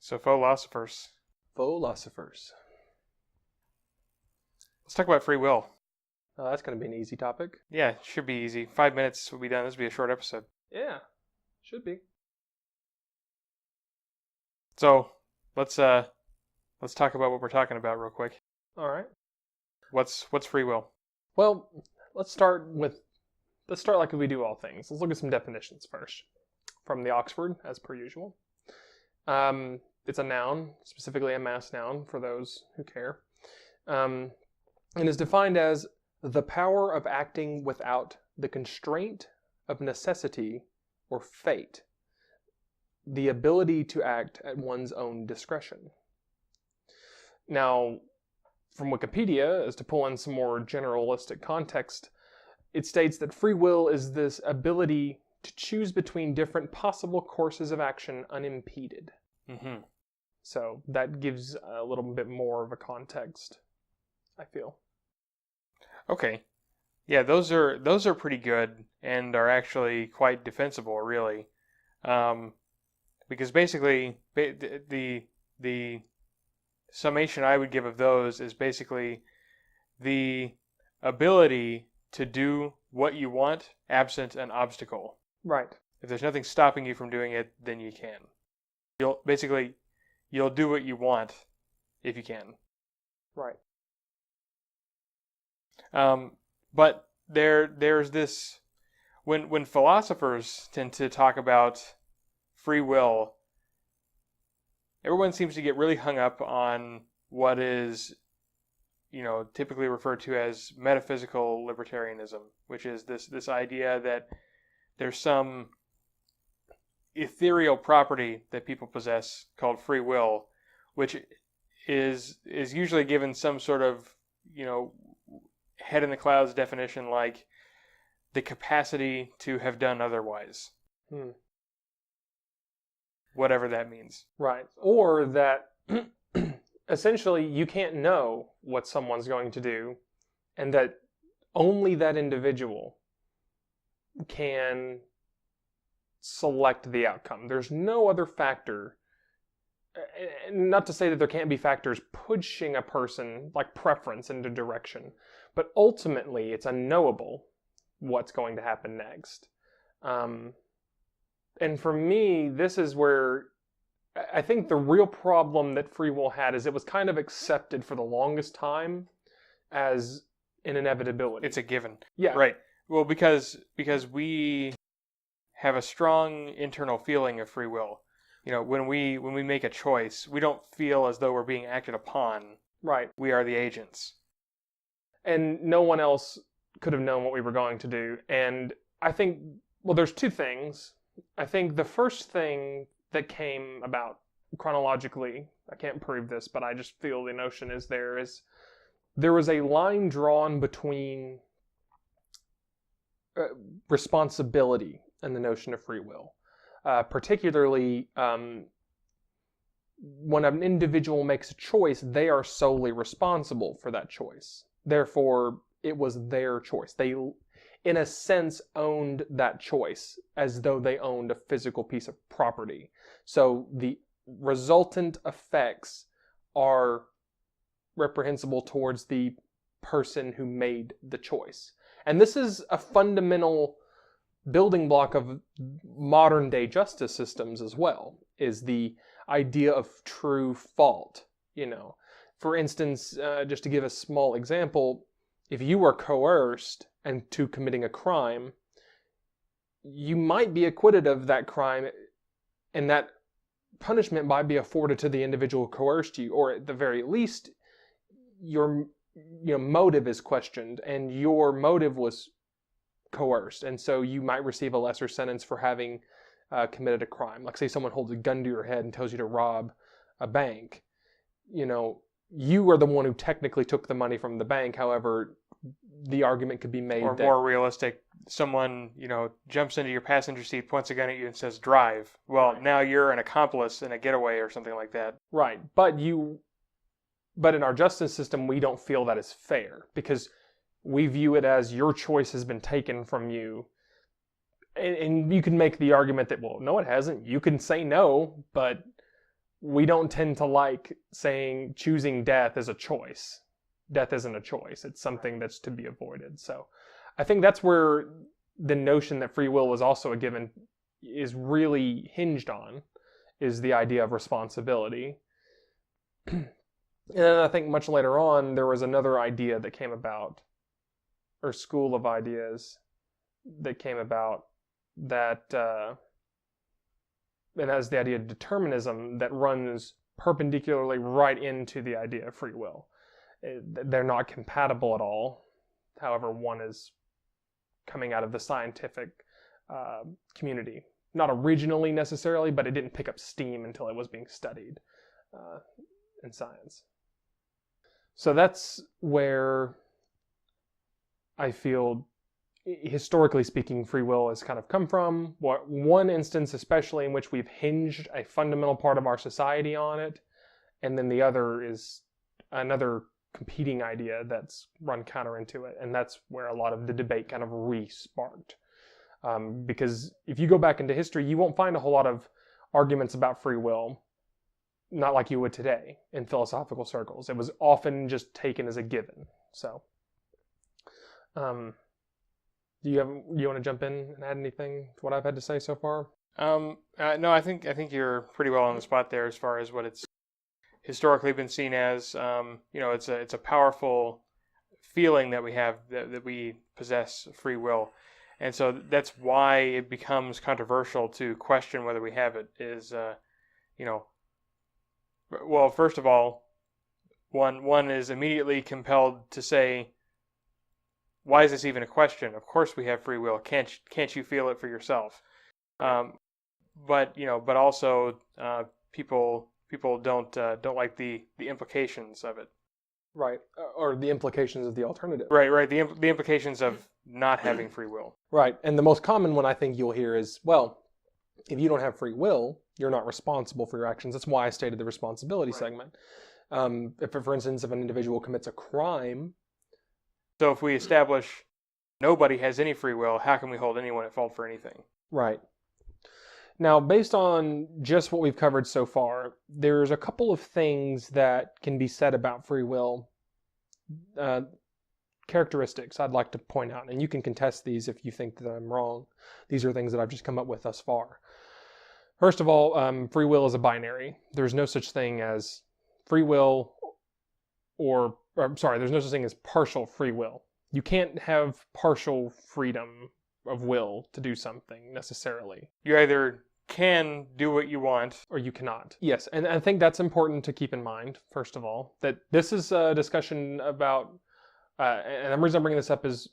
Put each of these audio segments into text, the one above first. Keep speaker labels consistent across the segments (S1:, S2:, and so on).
S1: So, Fauxlosophers.
S2: Fauxlosophers.
S1: Let's talk about free will.
S2: That's going to be an easy topic.
S1: Yeah, it should be easy. 5 minutes will be done. This will be a short episode.
S2: Yeah, should be.
S1: So, let's talk about what we're talking about real quick.
S2: All right.
S1: What's free will?
S2: Well, let's start like we do all things. Let's look at some definitions first. From the Oxford, as per usual. It's a noun, specifically a mass noun for those who care. And is defined as the power of acting without the constraint of necessity or fate. The ability to act at one's own discretion. Now, from Wikipedia, as to pull in some more generalistic context, it states that free will is this ability to choose between different possible courses of action unimpeded.
S1: Mm-hmm.
S2: So that gives a little bit more of a context, I feel.
S1: Okay. Yeah, those are pretty good and are actually quite defensible, really. Because basically, the summation I would give of those is basically the ability to do what you want absent an obstacle.
S2: Right.
S1: If there's nothing stopping you from doing it, then you can. You'll do what you want if you can.
S2: Right.
S1: But there's this when philosophers tend to talk about free will, everyone seems to get really hung up on what is, typically referred to as metaphysical libertarianism, which is this idea that there's some ethereal property that people possess called free will, which is usually given some sort of, head in the clouds definition, like the capacity to have done otherwise. Whatever that means.
S2: Right. Or that essentially you can't know what someone's going to do, and that only that individual can select the outcome. There's no other factor. Not to say that there can't be factors pushing a person, like preference, into direction, but ultimately it's unknowable what's going to happen next. And for me, this is where I think the real problem that free will had is it was kind of accepted for the longest time as an inevitability.
S1: It's a given.
S2: Yeah.
S1: Right. Well, because we have a strong internal feeling of free will. When we make a choice, we don't feel as though we're being acted upon.
S2: Right.
S1: We are the agents.
S2: And no one else could have known what we were going to do. And I think, well, there's two things. I think the first thing that came about chronologically, I can't prove this, but I just feel the notion is there was a line drawn between responsibility and the notion of free will. Particularly when an individual makes a choice, they are solely responsible for that choice. Therefore, it was their choice. They, in a sense, owned that choice as though they owned a physical piece of property. So the resultant effects are reprehensible towards the person who made the choice. And this is a fundamental building block of modern day justice systems as well, is the idea of true fault. For instance, just to give a small example, if you are coerced into committing a crime, you might be acquitted of that crime, and that punishment might be afforded to the individual who coerced you, or at the very least, your motive is questioned, and your motive was coerced, and so you might receive a lesser sentence for having committed a crime. Like, say someone holds a gun to your head and tells you to rob a bank. You are the one who technically took the money from the bank. However, the argument could be made
S1: or
S2: that,
S1: more realistic, someone jumps into your passenger seat, points a gun at you, and says drive. Well,
S2: right.
S1: Now you're an accomplice in a getaway or something like that.
S2: Right, but in our justice system, we don't feel that is fair, because we view it as your choice has been taken from you. And you can make the argument that, well, no, it hasn't. You can say no, but we don't tend to like saying choosing death is a choice. Death isn't a choice. It's something that's to be avoided. So I think that's where the notion that free will was also a given is really hinged on, is the idea of responsibility. And then I think much later on, there was another idea that came about, or school of ideas that came about, that it has the idea of determinism that runs perpendicularly right into the idea of free will. They're not compatible at all. However, one is coming out of the scientific community. Not originally necessarily, but it didn't pick up steam until it was being studied in science. So that's where I feel, historically speaking, free will has kind of come from. One instance especially in which we've hinged a fundamental part of our society on it, and then the other is another competing idea that's run counter into it, and that's where a lot of the debate kind of re-sparked. Because if you go back into history, you won't find a whole lot of arguments about free will, not like you would today in philosophical circles. It was often just taken as a given. So, do you want to jump in and add anything to what I've had to say so far?
S1: No, I think you're pretty well on the spot there as far as what it's historically been seen as. It's a powerful feeling that we have, that we possess free will, and so that's why it becomes controversial to question whether we have it. Well, first of all, one is immediately compelled to say, why is this even a question? Of course we have free will. Can't you feel it for yourself? But also people don't like the implications of it.
S2: Right, or the implications of the alternative.
S1: Right. The implications of not having free will.
S2: Right, and the most common one I think you'll hear is, well, if you don't have free will, you're not responsible for your actions. That's why I stated the responsibility segment. For instance, if an individual commits a crime.
S1: So if we establish nobody has any free will, how can we hold anyone at fault for anything?
S2: Right. Now, based on just what we've covered so far, there's a couple of things that can be said about free will, characteristics I'd like to point out, and you can contest these if you think that I'm wrong. These are things that I've just come up with thus far. First of all, free will is a binary. There's no such thing as free will there's no such thing as partial free will. You can't have partial freedom of will to do something necessarily.
S1: You either can do what you want,
S2: or you cannot. Yes, and I think that's important to keep in mind, first of all, that this is a discussion about, and the reason I'm bringing this up is,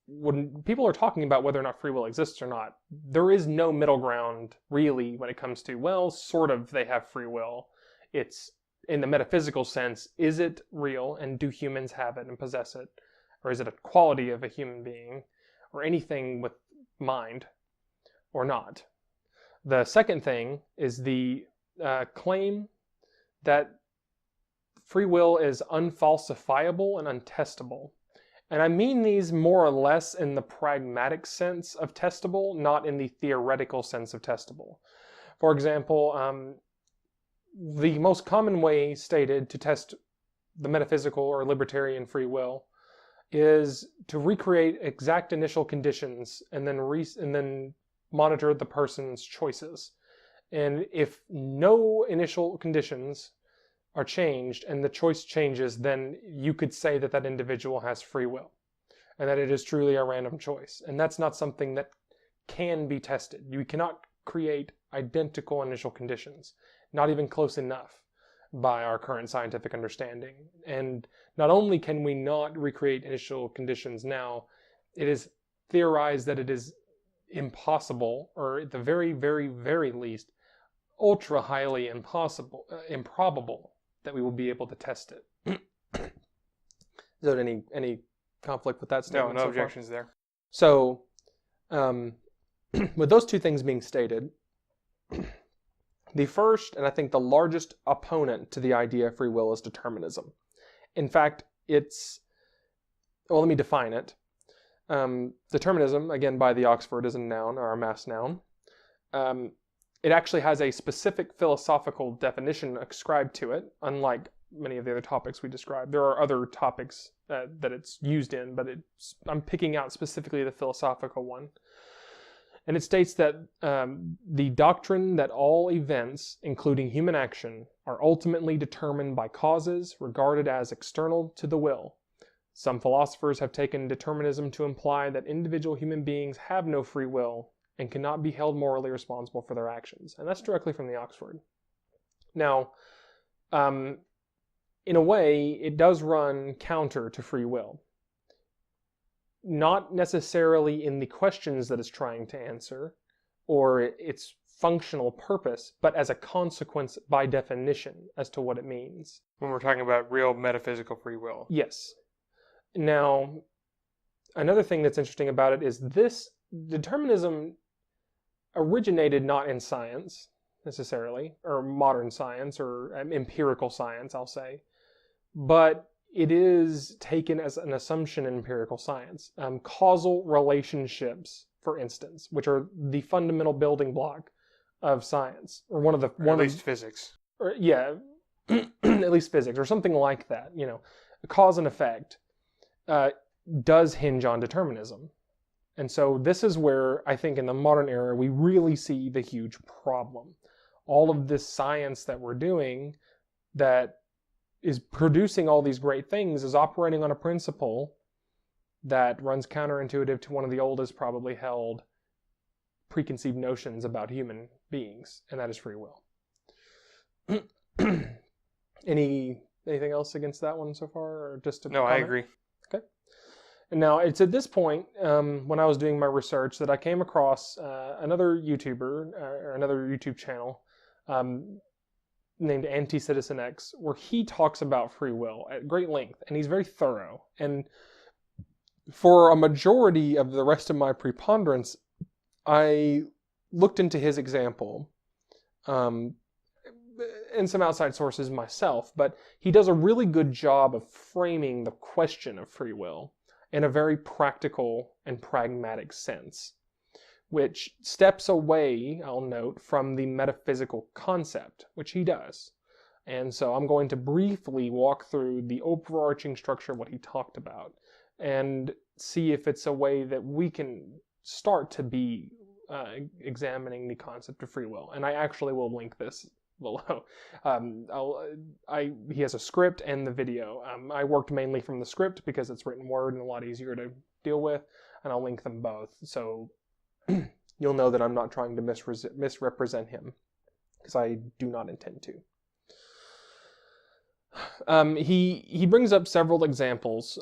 S2: when people are talking about whether or not free will exists or not, there is no middle ground, really, when it comes to, well, sort of they have free will. It's, in the metaphysical sense, is it real, and do humans have it and possess it? Or is it a quality of a human being, or anything with mind, or not? The second thing is the claim that free will is unfalsifiable and untestable. And I mean these more or less in the pragmatic sense of testable, not in the theoretical sense of testable. For example, the most common way stated to test the metaphysical or libertarian free will is to recreate exact initial conditions and then monitor the person's choices. And if no initial conditions are changed and the choice changes, then you could say that that individual has free will and that it is truly a random choice. And that's not something that can be tested. You cannot create identical initial conditions, not even close enough by our current scientific understanding. And not only can we not recreate initial conditions now, it is theorized that it is impossible, or at the very, very, very least, ultra highly improbable that we will be able to test it. Is there any conflict with that statement?
S1: No objections there.
S2: So, with those two things being stated, the first, and I think the largest opponent to the idea of free will is determinism. In fact, let me define it. Determinism, again by the Oxford, is a noun, or a mass noun. It actually has a specific philosophical definition ascribed to it, unlike many of the other topics we described. There are other topics that it's used in, but I'm picking out specifically the philosophical one. And it states that the doctrine that all events, including human action, are ultimately determined by causes regarded as external to the will. Some philosophers have taken determinism to imply that individual human beings have no free will and cannot be held morally responsible for their actions. And that's directly from the Oxford. Now, in a way, it does run counter to free will. Not necessarily in the questions that it's trying to answer or its functional purpose, but as a consequence by definition as to what it means.
S1: When we're talking about real metaphysical free will.
S2: Yes. Now, another thing that's interesting about it is this determinism originated not in science necessarily, or modern science, or empirical science, I'll say, but it is taken as an assumption in empirical science. Causal relationships, for instance, which are the fundamental building block of science, or
S1: at least physics.
S2: Or, yeah, at least physics, or something like that. You know, cause and effect does hinge on determinism. And so this is where I think in the modern era we really see the huge problem. All of this science that we're doing that is producing all these great things is operating on a principle that runs counterintuitive to one of the oldest probably held preconceived notions about human beings, and that is free will. Anything else against that one so far, or just a
S1: No,
S2: comment?
S1: I agree.
S2: Okay. And now it's at this point, when I was doing my research, that I came across another YouTuber, or another YouTube channel, named Anti-Citizen X, where he talks about free will at great length, and he's very thorough. And for a majority of the rest of my preponderance, I looked into his example, and some outside sources myself, but he does a really good job of framing the question of free will in a very practical and pragmatic sense, which steps away, I'll note, from the metaphysical concept, which he does. And so I'm going to briefly walk through the overarching structure of what he talked about and see if it's a way that we can start to be examining the concept of free will. And I actually will link this below. He has a script and the video. I worked mainly from the script because it's written word and a lot easier to deal with, and I'll link them both. So you'll know that I'm not trying to misrepresent him, because I do not intend to. He brings up several examples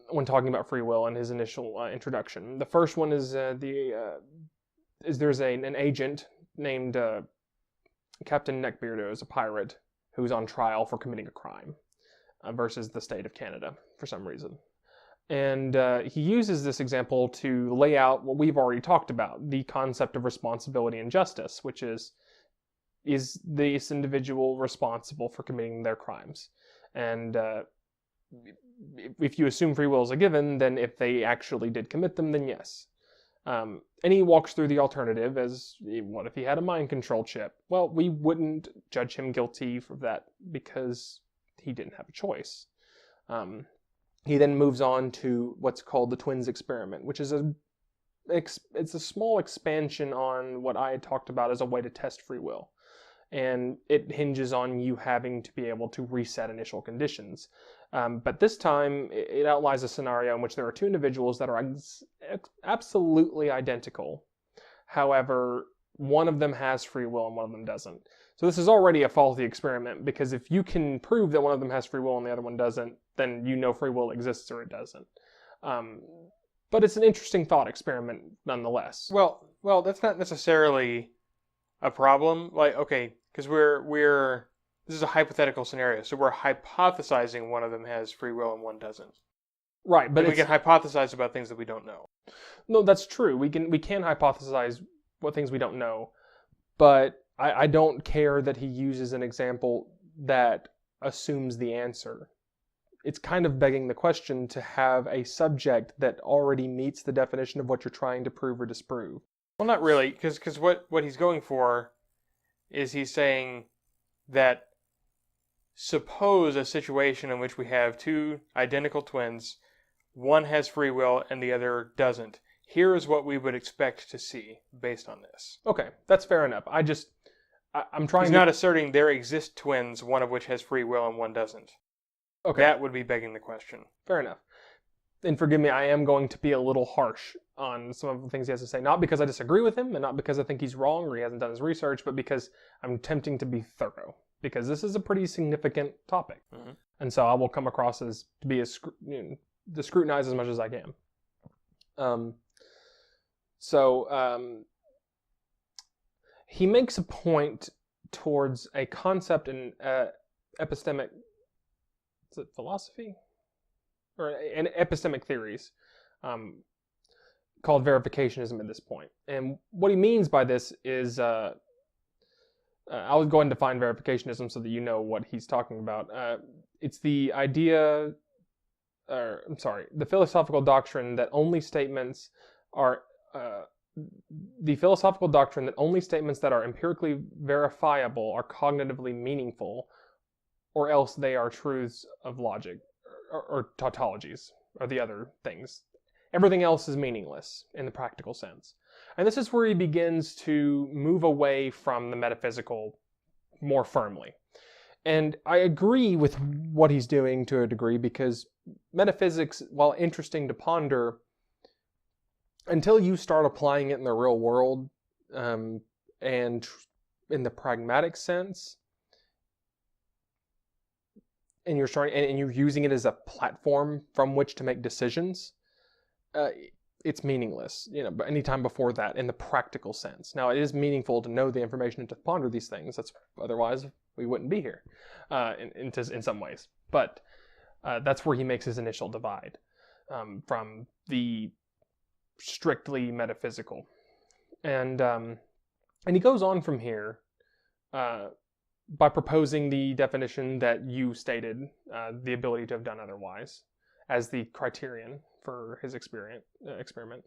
S2: when talking about free will in his initial introduction. The first one is there's an agent named Captain Neckbeard, who is a pirate who's on trial for committing a crime versus the state of Canada for some reason. And he uses this example to lay out what we've already talked about, the concept of responsibility and justice, which is this individual responsible for committing their crimes? And if you assume free will is a given, then if they actually did commit them, then yes. And he walks through the alternative as, what if he had a mind control chip? Well, we wouldn't judge him guilty for that because he didn't have a choice. He then moves on to what's called the twins experiment, which is it's a small expansion on what I had talked about as a way to test free will. And it hinges on you having to be able to reset initial conditions. But this time, it outlines a scenario in which there are two individuals that are absolutely identical. However, one of them has free will and one of them doesn't. So this is already a faulty experiment, because if you can prove that one of them has free will and the other one doesn't, then you know free will exists or it doesn't. But it's an interesting thought experiment nonetheless.
S1: Well, that's not necessarily a problem. Like, okay, because this is a hypothetical scenario, so we're hypothesizing one of them has free will and one doesn't.
S2: Right, but
S1: we can hypothesize about things that we don't know.
S2: No, that's true. We can hypothesize what things we don't know, but I don't care that he uses an example that assumes the answer. It's kind of begging the question to have a subject that already meets the definition of what you're trying to prove or disprove.
S1: Well, not really, because what he's going for is he's saying that suppose a situation in which we have two identical twins, one has free will and the other doesn't. Here is what we would expect to see based on this.
S2: Okay, that's fair enough. I'm trying
S1: He's
S2: to...
S1: not asserting there exist twins, one of which has free will and one doesn't.
S2: Okay,
S1: That would be begging the question.
S2: fair enough. And forgive me, I am going to be a little harsh on some of the things he has to say. Not because I disagree with him, and not because I think he's wrong or he hasn't done his research, but because I'm attempting to be thorough. Because this is a pretty significant topic.
S1: Mhm.
S2: And so I will come across as to be as to scrutinize as much as I can. He makes a point towards a concept in epistemic, is it philosophy? Or in epistemic theories, called verificationism at this point. And what he means by this is, I was going to define verificationism so that you know what he's talking about. It's the idea, the philosophical doctrine that only statements are, the philosophical doctrine that only statements that are empirically verifiable are cognitively meaningful, or else they are truths of logic, or tautologies, or the other things. Everything else is meaningless in the practical sense. And this is where he begins to move away from the metaphysical more firmly. And I agree with what he's doing to a degree, because metaphysics, while interesting to ponder, until you start applying it in the real world, and in the pragmatic sense, and you're using it as a platform from which to make decisions, it's meaningless. But anytime before that, in the practical sense. Now, it is meaningful to know the information and to ponder these things. Otherwise we wouldn't be here, in some ways. But that's where he makes his initial divide from the strictly metaphysical, and he goes on from here by proposing the definition that you stated, the ability to have done otherwise, as the criterion for his experiment.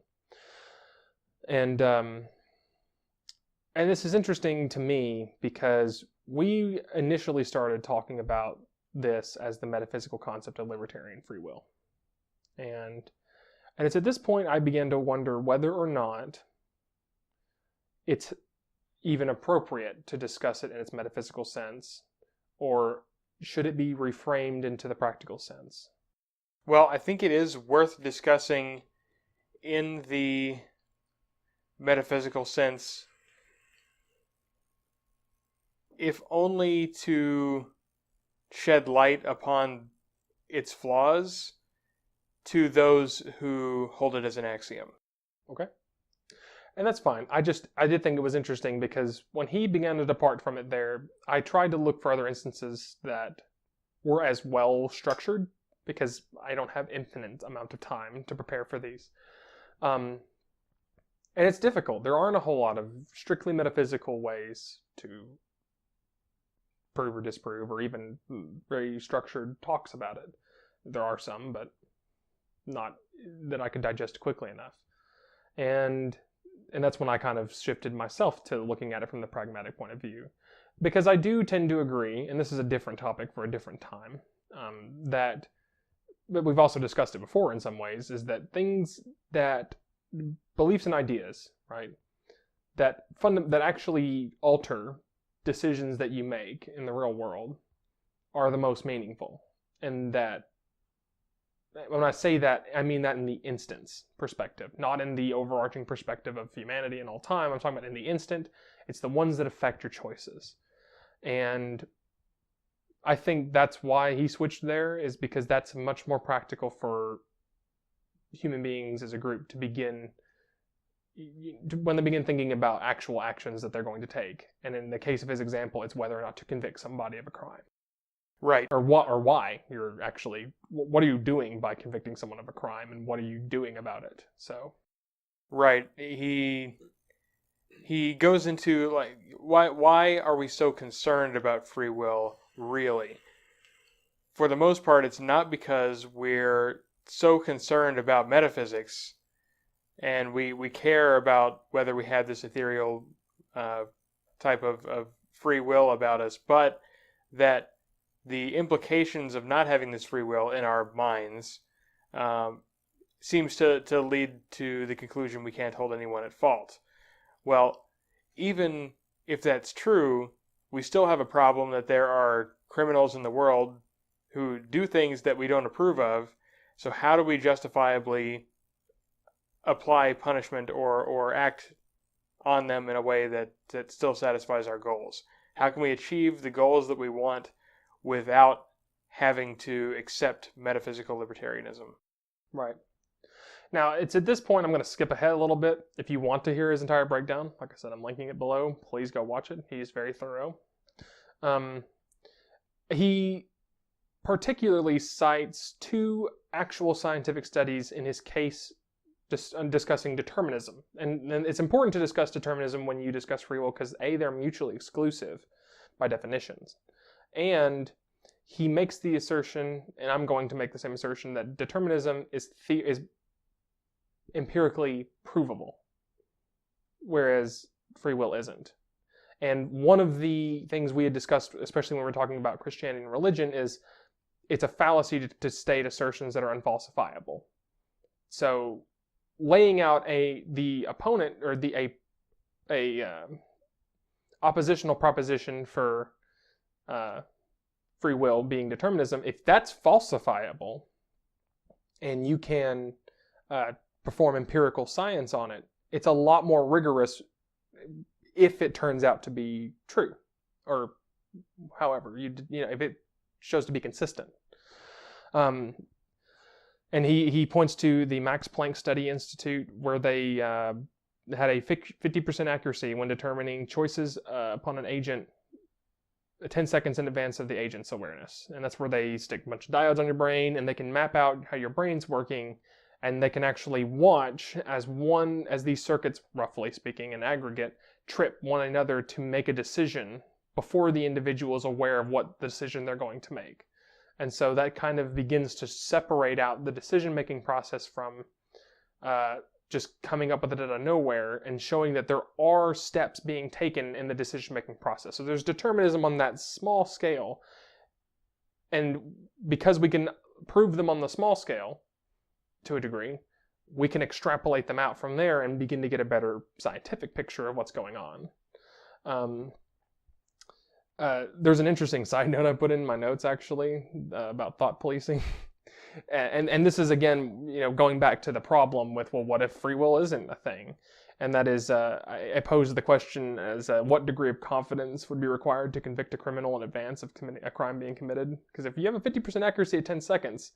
S2: And this is interesting to me because we initially started talking about this as the metaphysical concept of libertarian free will. And it's at this point I began to wonder whether or not it's even appropriate to discuss it in its metaphysical sense, or should it be reframed into the practical sense?
S1: Well, I think it is worth discussing in the metaphysical sense, if only to shed light upon its flaws to those who hold it as an axiom.
S2: Okay. And that's fine. I did think it was interesting because when he began to depart from it there, I tried to look for other instances that were as well structured, because I don't have infinite amount of time to prepare for these. And it's difficult. There aren't a whole lot of strictly metaphysical ways to prove or disprove, or even very structured talks about it. There are some, but not that I could digest quickly enough. And that's when I kind of shifted myself to looking at it from the pragmatic point of view. Because I do tend to agree, and this is a different topic for a different time, but we've also discussed it before in some ways, is that beliefs and ideas, right, that actually alter decisions that you make in the real world are the most meaningful. And that, when I say that, I mean that in the instance perspective, not in the overarching perspective of humanity in all time. I'm talking about in the instant. It's the ones that affect your choices. And I think that's why he switched there, is because that's much more practical for human beings as a group to begin, when they begin thinking about actual actions that they're going to take. And in the case of his example, it's whether or not to convict somebody of a crime.
S1: Right.
S2: Or why you're actually, what are you doing by convicting someone of a crime, and what are you doing about it? So,
S1: right. He goes into, like, why are we so concerned about free will, really? For the most part, it's not because we're so concerned about metaphysics and we care about whether we have this ethereal type of free will about us, but that the implications of not having this free will in our minds seems to lead to the conclusion we can't hold anyone at fault. Well, even if that's true, we still have a problem that there are criminals in the world who do things that we don't approve of. So how do we justifiably apply punishment or act on them in a way that still satisfies our goals? How can we achieve the goals that we want without having to accept metaphysical libertarianism?
S2: Right. Now, it's at this point I'm going to skip ahead a little bit. If you want to hear his entire breakdown, like I said, I'm linking it below. Please go watch it. He's very thorough. He particularly cites two actual scientific studies in his case discussing determinism. And it's important to discuss determinism when you discuss free will because, A, they're mutually exclusive by definitions. And he makes the assertion, and I'm going to make the same assertion, that determinism is empirically provable, whereas free will isn't. And one of the things we had discussed, especially when we're talking about Christianity and religion, is it's a fallacy to state assertions that are unfalsifiable. So laying out the opponent or a oppositional proposition for free will being determinism, if that's falsifiable and you can perform empirical science on it, it's a lot more rigorous if it turns out to be true, or however if it shows to be consistent. And he points to the Max Planck Study Institute, where they had a 50% accuracy when determining choices upon an agent 10 seconds in advance of the agent's awareness. And that's where they stick a bunch of diodes on your brain, and they can map out how your brain's working, and they can actually watch as these circuits, roughly speaking, in aggregate, trip one another to make a decision before the individual is aware of what the decision they're going to make. And so that kind of begins to separate out the decision-making process from just coming up with it out of nowhere, and showing that there are steps being taken in the decision-making process. So there's determinism on that small scale, and because we can prove them on the small scale to a degree, we can extrapolate them out from there and begin to get a better scientific picture of what's going on. There's an interesting side note I put in my notes, actually, about thought policing. and this is, again, going back to the problem with, well, what if free will isn't a thing? And that is, I posed the question as what degree of confidence would be required to convict a criminal in advance of a crime being committed? Because if you have a 50% accuracy at 10 seconds,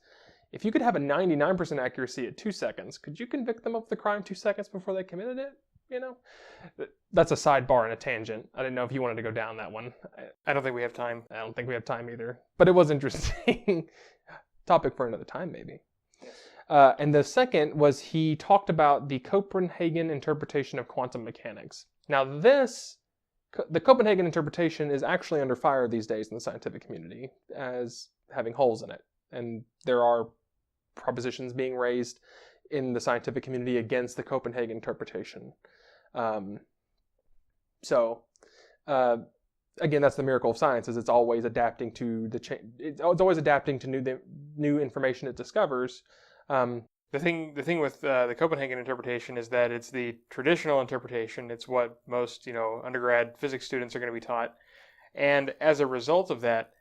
S2: if you could have a 99% accuracy at 2 seconds, could you convict them of the crime 2 seconds before they committed it? That's a sidebar and a tangent. I didn't know if you wanted to go down that one.
S1: I don't think we have time.
S2: I don't think we have time either. But it was interesting. Topic for another time, maybe. Yes. And the second was, he talked about the Copenhagen interpretation of quantum mechanics. Now the Copenhagen interpretation is actually under fire these days in the scientific community as having holes in it. And there are propositions being raised in the scientific community against the Copenhagen interpretation. Again, that's the miracle of science, is it's always adapting to it's always adapting to new information it discovers.
S1: The thing with the Copenhagen interpretation is that it's the traditional interpretation. It's what most undergrad physics students are going to be taught, and as a result of that,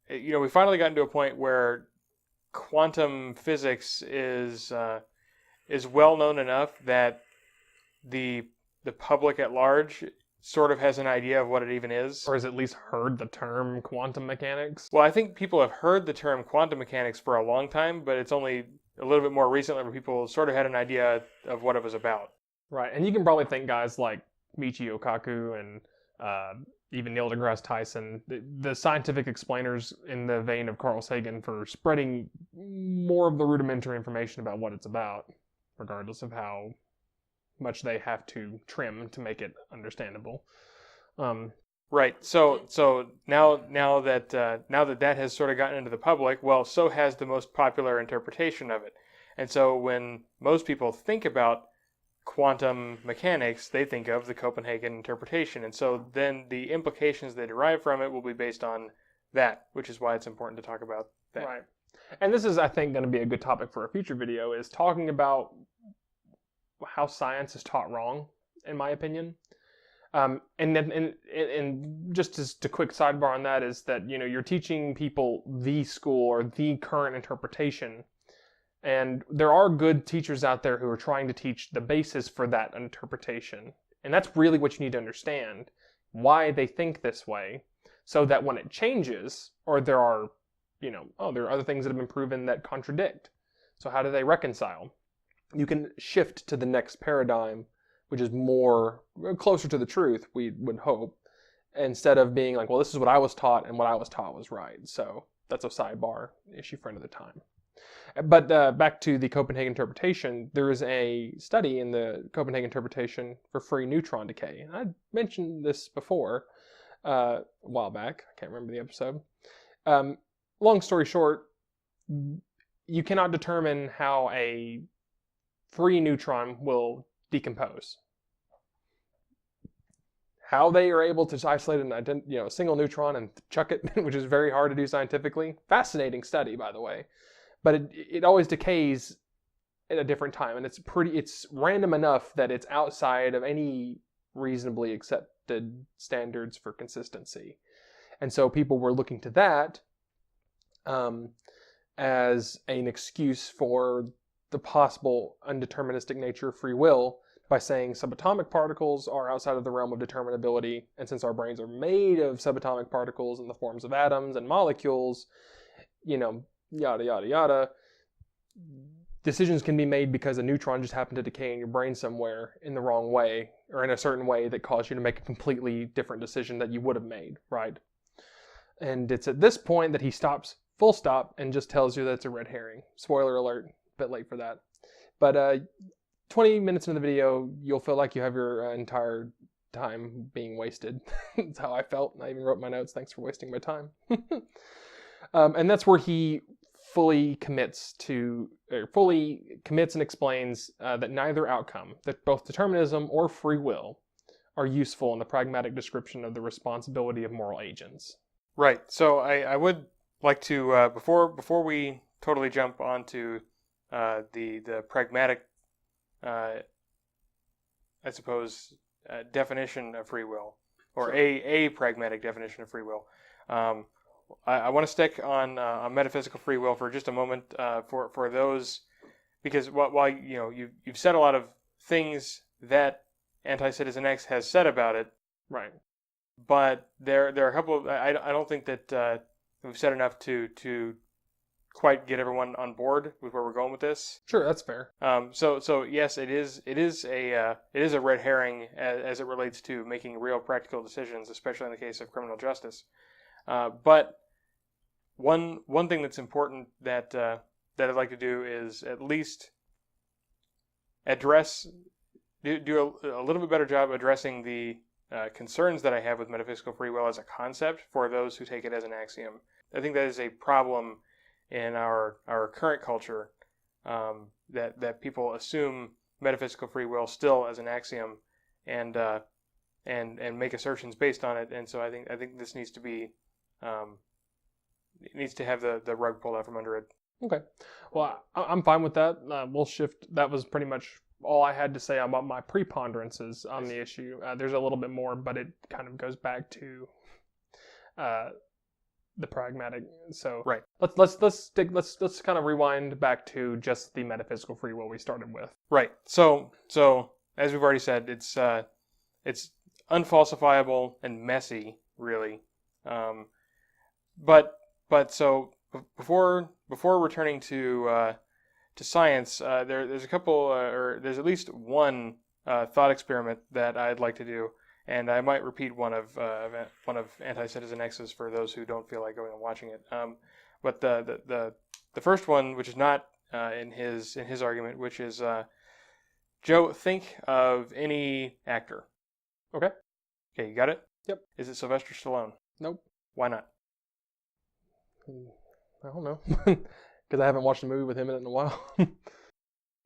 S1: we finally gotten to a point where quantum physics is well known enough that the public at large sort of has an idea of what it even is.
S2: Or has at least heard the term quantum mechanics.
S1: Well, I think people have heard the term quantum mechanics for a long time, but it's only a little bit more recently where people sort of had an idea of what it was about.
S2: Right, and you can probably think guys like Michio Kaku and even Neil deGrasse Tyson, the scientific explainers in the vein of Carl Sagan, for spreading more of the rudimentary information about what it's about, regardless of how much they have to trim to make it understandable.
S1: Right. So now that has sort of gotten into the public, well, so has the most popular interpretation of it. And so when most people think about quantum mechanics, they think of the Copenhagen interpretation. And so then the implications they derive from it will be based on that, which is why it's important to talk about that.
S2: Right. And this is, I think, going to be a good topic for a future video, is talking about how science is taught wrong, in my opinion. And then, and just as a quick sidebar on that is that, you're teaching people the school or the current interpretation. And there are good teachers out there who are trying to teach the basis for that interpretation. And that's really what you need to understand, why they think this way, so that when it changes, or there are, there are other things that have been proven that contradict. So how do they reconcile? You can shift to the next paradigm, which is more closer to the truth, we would hope, instead of being like, well, this is what I was taught, and what I was taught was right. So that's a sidebar issue for another time. But back to the Copenhagen interpretation, there is a study in the Copenhagen interpretation for free neutron decay. And I mentioned this before a while back. I can't remember the episode. Long story short, you cannot determine how a free neutron will decompose. How they are able to isolate a single neutron and chuck it, which is very hard to do scientifically. Fascinating study, by the way. But it always decays at a different time, and it's random enough that it's outside of any reasonably accepted standards for consistency. And so people were looking to that as an excuse for the possible undeterministic nature of free will, by saying subatomic particles are outside of the realm of determinability, and since our brains are made of subatomic particles in the forms of atoms and molecules, yada, yada, yada, decisions can be made because a neutron just happened to decay in your brain somewhere in the wrong way, or in a certain way that caused you to make a completely different decision that you would have made, right? And it's at this point that he stops, full stop, and just tells you that it's a red herring. Spoiler alert, a bit late for that. But 20 minutes into the video, you'll feel like you have your entire time being wasted. That's how I felt. I even wrote my notes, thanks for wasting my time. And that's where he fully commits and explains that neither outcome, that both determinism or free will, are useful in the pragmatic description of the responsibility of moral agents.
S1: Right. So I would like to before we totally jump onto the pragmatic, I suppose, definition of free will, or a pragmatic definition of free will. I want to stick on metaphysical free will for just a moment for those, because while you've said a lot of things that Anti-Citizen X has said about it,
S2: right?
S1: But there are a couple of I don't think that we've said enough to quite get everyone on board with where we're going with this.
S2: Sure, that's fair.
S1: So yes, it is a red herring as it relates to making real practical decisions, especially in the case of criminal justice. But one thing that's important that I'd like to do is at least do a little bit better job addressing the concerns that I have with metaphysical free will as a concept for those who take it as an axiom. I think that is a problem in our current culture, that people assume metaphysical free will still as an axiom, and make assertions based on it. And so I think this needs to be it needs to have the rug pulled out from under it.
S2: Okay, well, I'm fine with that. We'll shift. That was pretty much all I had to say about my preponderances on the issue. There's a little bit more, but it kind of goes back to the pragmatic. So
S1: right.
S2: Let's kind of rewind back to just the metaphysical free will we started with.
S1: Right. So as we've already said, it's unfalsifiable and messy, really. But so before returning to science, there's a couple, or there's at least one thought experiment that I'd like to do, and I might repeat one of Anti-Citizen X's for those who don't feel like going and watching it. But the first one, which is not in his argument, which is Joe, think of any actor.
S2: Okay.
S1: Okay, you got it?
S2: Yep.
S1: Is it Sylvester Stallone?
S2: Nope.
S1: Why not?
S2: I don't know. Because I haven't watched a movie with him in it in a while.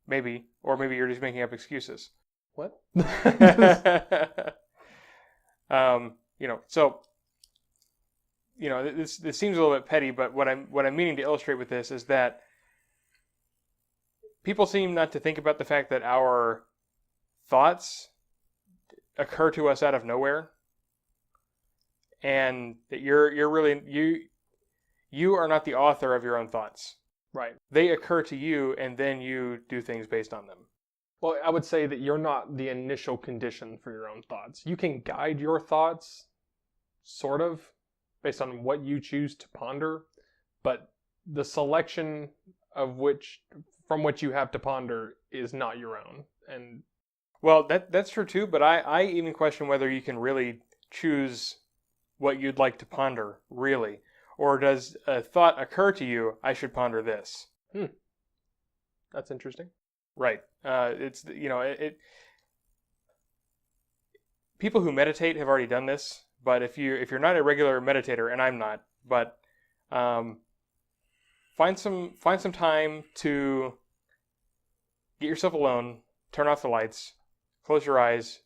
S1: Maybe. Or maybe you're just making up excuses.
S2: What?
S1: So this seems a little bit petty, but what I'm meaning to illustrate with this is that people seem not to think about the fact that our thoughts occur to us out of nowhere, and that you're really you are not the author of your own thoughts.
S2: Right.
S1: They occur to you, and then you do things based on them.
S2: Well, I would say that you're not the initial condition for your own thoughts. You can guide your thoughts, sort of, based on what you choose to ponder, but the selection from which you have to ponder is not your own. And
S1: well, that's true too, but I even question whether you can really choose what you'd like to ponder, really. Or does a thought occur to you, I should ponder this?
S2: That's interesting.
S1: Right. People who meditate have already done this, but if you're not a regular meditator, and I'm not, but find some time to get yourself alone, turn off the lights, close your eyes,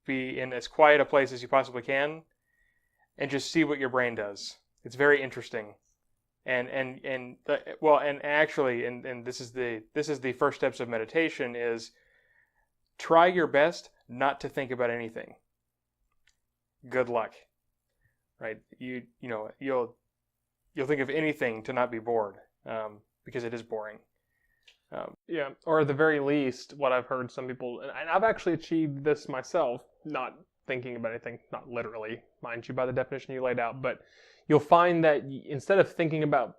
S1: be in as quiet a place as you possibly can, and just see what your brain does. It's very interesting, and actually, this is the first steps of meditation, is try your best not to think about anything. Good luck, right? You'll think of anything to not be bored, because it is boring.
S2: Yeah, or at the very least, what I've heard some people, and I've actually achieved this myself, not thinking about anything, not literally, mind you, by the definition you laid out, but you'll find that instead of thinking about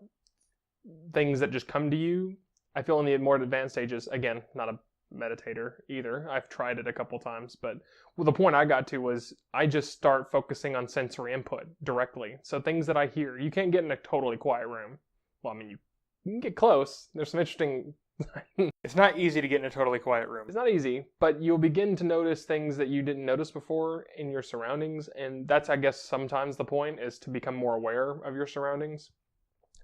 S2: things that just come to you, I feel in the more advanced stages, again, not a meditator either, I've tried it a couple times, but the point I got to was I just start focusing on sensory input directly. So things that I hear, you can't get in a totally quiet room. Well, I mean, you can get close. There's some interesting...
S1: It's not easy to get in a totally quiet room.
S2: It's not easy, but you'll begin to notice things that you didn't notice before in your surroundings, and that's, I guess, sometimes the point, is to become more aware of your surroundings.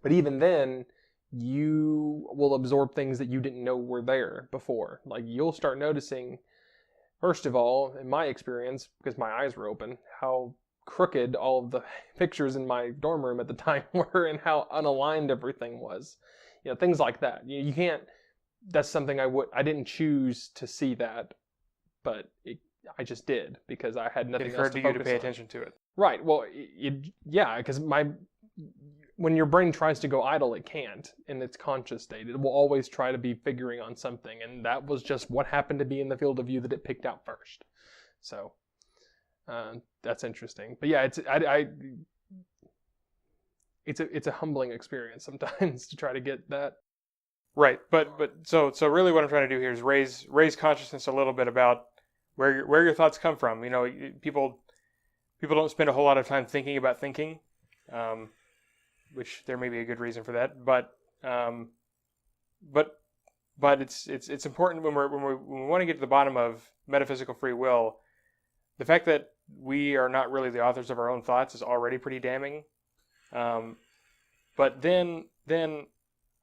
S2: But even then, you will absorb things that you didn't know were there before. Like, you'll start noticing, first of all, in my experience, because my eyes were open, how crooked all of the pictures in my dorm room at the time were and how unaligned everything was. Things like that. You can't... That's something I didn't choose to see that, but I just did because I had nothing else to focus on.
S1: It occurred to you to pay attention to it.
S2: Right. Well, because when your brain tries to go idle, it can't in its conscious state. It will always try to be figuring on something, and that was just what happened to be in the field of view that it picked out first. So that's interesting. But yeah, it's a humbling experience sometimes to try to get that.
S1: Right, but so really what I'm trying to do here is raise consciousness a little bit about where your thoughts come from. People don't spend a whole lot of time thinking about thinking, which there may be a good reason for that. But it's important when we want to get to the bottom of metaphysical free will. The fact that we are not really the authors of our own thoughts is already pretty damning. But then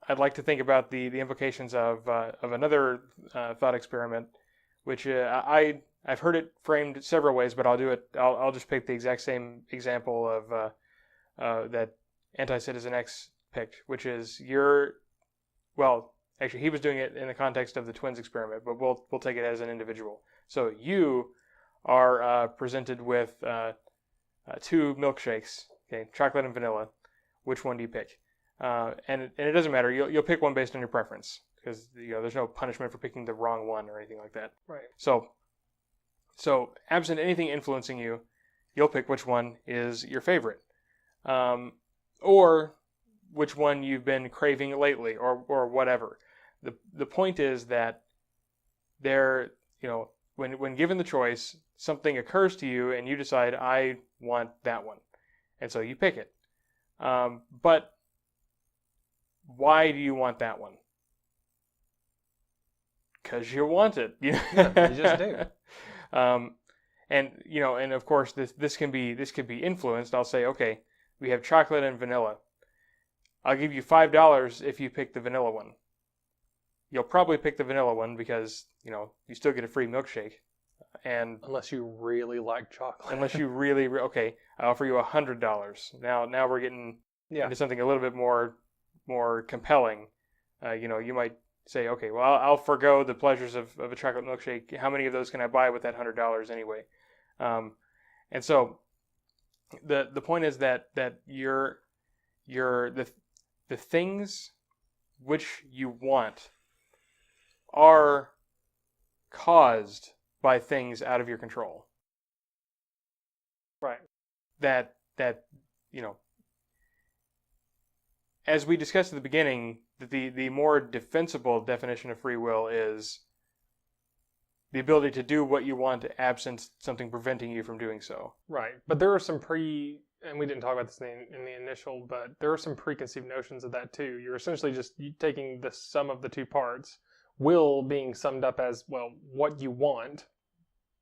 S1: I'd like to think about the implications of another thought experiment, which I've heard it framed several ways, but I'll do it. I'll just pick the exact same example of that Anti-Citizen X picked, which is actually he was doing it in the context of the twins experiment, but we'll take it as an individual. So you are presented with 2 milkshakes, okay, chocolate and vanilla. Which one do you pick? And it doesn't matter. You'll pick one based on your preference, because there's no punishment for picking the wrong one or anything like that.
S2: Right.
S1: So absent anything influencing you, you'll pick which one is your favorite, or which one you've been craving lately, or whatever. The point is that when given the choice, something occurs to you and you decide, I want that one, and so you pick it. But why do you want that one? Because you want it.
S2: Yeah, you just do.
S1: And of course this can be influenced. I'll say, okay, we have chocolate and vanilla. I'll give you $5 if you pick the vanilla one. You'll probably pick the vanilla one because you still get a free milkshake, And
S2: Unless you really like chocolate.
S1: unless you really, okay, I offer you $100. Now we're getting into something a little bit more compelling. You might say, okay, well, I'll forego the pleasures of a chocolate milkshake. How many of those can I buy with that $100 anyway? And so the point is that the things which you want are caused by things out of your control.
S2: Right.
S1: That as we discussed at the beginning, the more defensible definition of free will is the ability to do what you want absent something preventing you from doing so.
S2: Right. But there are some and we didn't talk about this in the initial, but there are some preconceived notions of that too. You're essentially just taking the sum of the two parts, will being summed up as, well, what you want,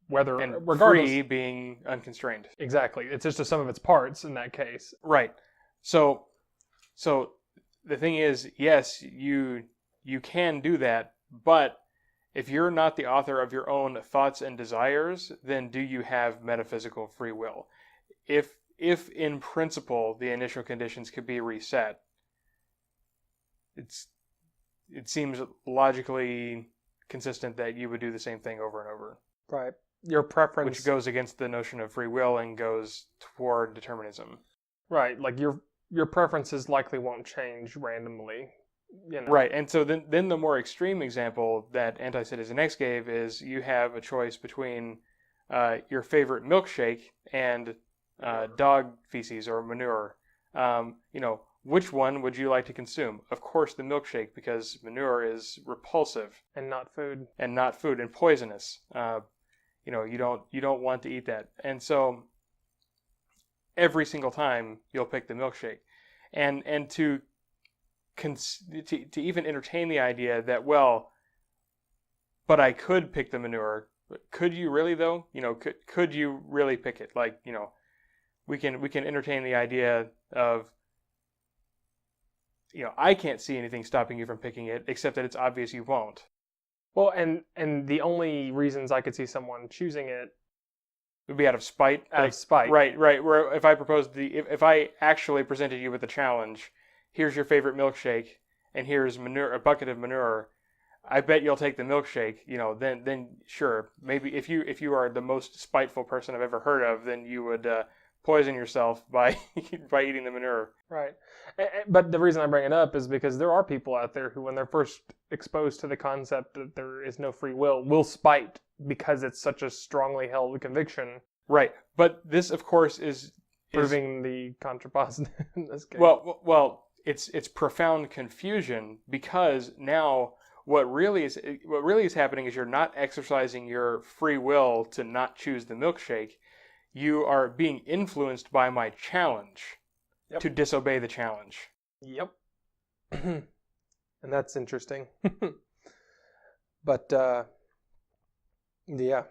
S2: whether,
S1: and
S2: regardless,
S1: free being unconstrained.
S2: Exactly. It's just a sum of its parts in that case.
S1: Right. So the thing is, yes, you can do that, but if you're not the author of your own thoughts and desires, then do you have metaphysical free will? If in principle the initial conditions could be reset, it seems logically consistent that you would do the same thing over and over.
S2: Right. Your preference,
S1: which goes against the notion of free will and goes toward determinism.
S2: Right. Like your preferences likely won't change randomly.
S1: Right. And so then the more extreme example that Anti-Citizen X gave is you have a choice between your favorite milkshake and dog feces or manure. Which one would you like to consume? Of course, the milkshake, because manure is repulsive
S2: and not food
S1: and poisonous. You don't want to eat that, and so every single time you'll pick the milkshake, and to even entertain the idea that, well, but I could pick the manure. Could you really though? Could you really pick it? Like, we can entertain the idea of, I can't see anything stopping you from picking it, except that it's obvious you won't.
S2: Well, and the only reasons I could see someone choosing it
S1: would be out of spite.
S2: Out of spite.
S1: Right. Where if I proposed if I actually presented you with a challenge, here's your favorite milkshake, and here's a bucket of manure, I bet you'll take the milkshake. Then sure, maybe if you are the most spiteful person I've ever heard of, then you would poison yourself by eating the manure.
S2: Right. But the reason I bring it up is because there are people out there who, when they're first exposed to the concept that there is no free will spite because it's such a strongly held conviction.
S1: Right. But this, of course, is
S2: proving the contrapositive in this case.
S1: Well, it's profound confusion, because now what really is happening is you're not exercising your free will to not choose the milkshake. You are being influenced by my challenge to disobey the challenge.
S2: Yep. And that's interesting. But yeah.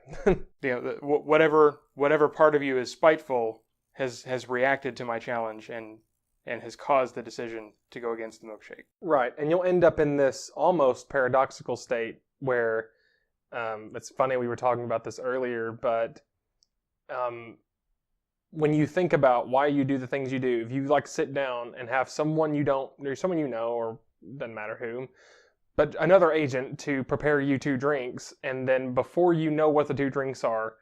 S1: Whatever part of you is spiteful has reacted to my challenge and has caused the decision to go against the milkshake.
S2: Right. And you'll end up in this almost paradoxical state where it's funny, we were talking about this earlier, but when you think about why you do the things you do, if you sit down and have someone someone or doesn't matter who, but another agent to prepare you 2 drinks, and then before you know what the 2 drinks are,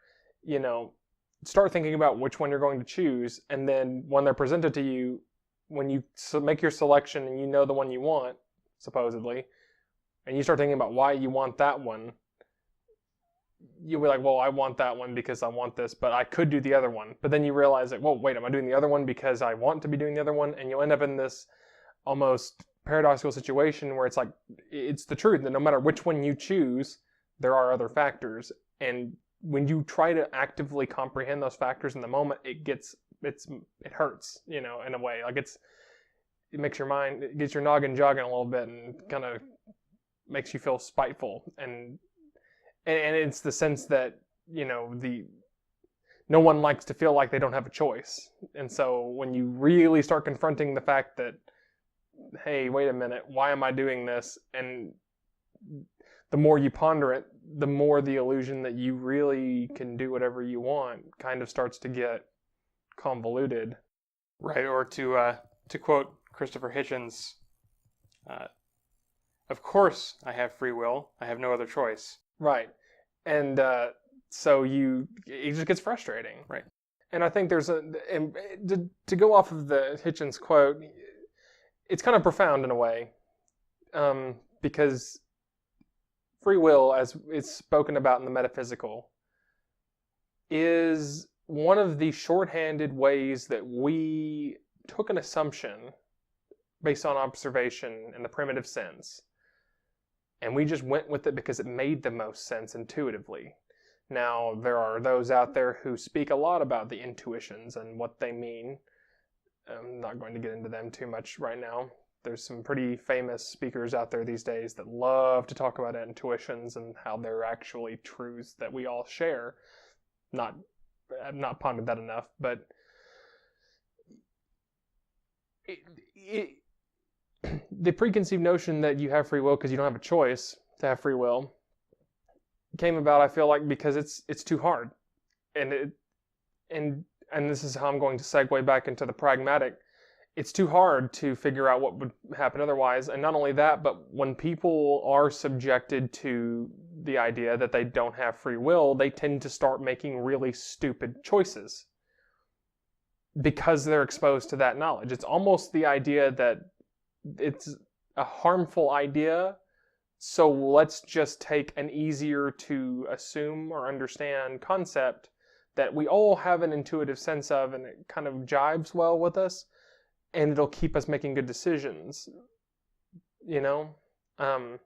S2: start thinking about which one you're going to choose, and then when they're presented to you, when you make your selection and you know the one you want, supposedly, and you start thinking about why you want that one, you'll be like, well, I want that one because I want this, but I could do the other one. But then you realize that, well, wait, am I doing the other one because I want to be doing the other one? And you'll end up in this almost paradoxical situation where it's the truth that no matter which one you choose, there are other factors. And when you try to actively comprehend those factors in the moment, it hurts, in a way. It makes your mind, it gets your noggin jogging a little bit and kind of makes you feel spiteful. And it's the sense that, no one likes to feel like they don't have a choice. And so when you really start confronting the fact that, hey, wait a minute, why am I doing this? And the more you ponder it, the more the illusion that you really can do whatever you want kind of starts to get convoluted.
S1: Right, or to quote Christopher Hitchens, of course I have free will. I have no other choice.
S2: Right. And so it just gets frustrating.
S1: Right.
S2: And I think and to go off of the Hitchens quote, it's kind of profound in a way, because free will, as it's spoken about in the metaphysical, is one of the shorthanded ways that we took an assumption based on observation in the primitive sense, and we just went with it because it made the most sense intuitively. Now, there are those out there who speak a lot about the intuitions and what they mean. I'm not going to get into them too much right now. There's some pretty famous speakers out there these days that love to talk about intuitions and how they're actually truths that we all share. I've not pondered that enough, but the preconceived notion that you have free will because you don't have a choice to have free will came about, I feel like, because it's too hard, and this is how I'm going to segue back into the pragmatic. It's too hard to figure out what would happen otherwise, and not only that, but when people are subjected to the idea that they don't have free will, they tend to start making really stupid choices because they're exposed to that knowledge. It's almost the idea that it's a harmful idea, so let's just take an easier to assume or understand concept that we all have an intuitive sense of, and it kind of jives well with us, and it'll keep us making good decisions. I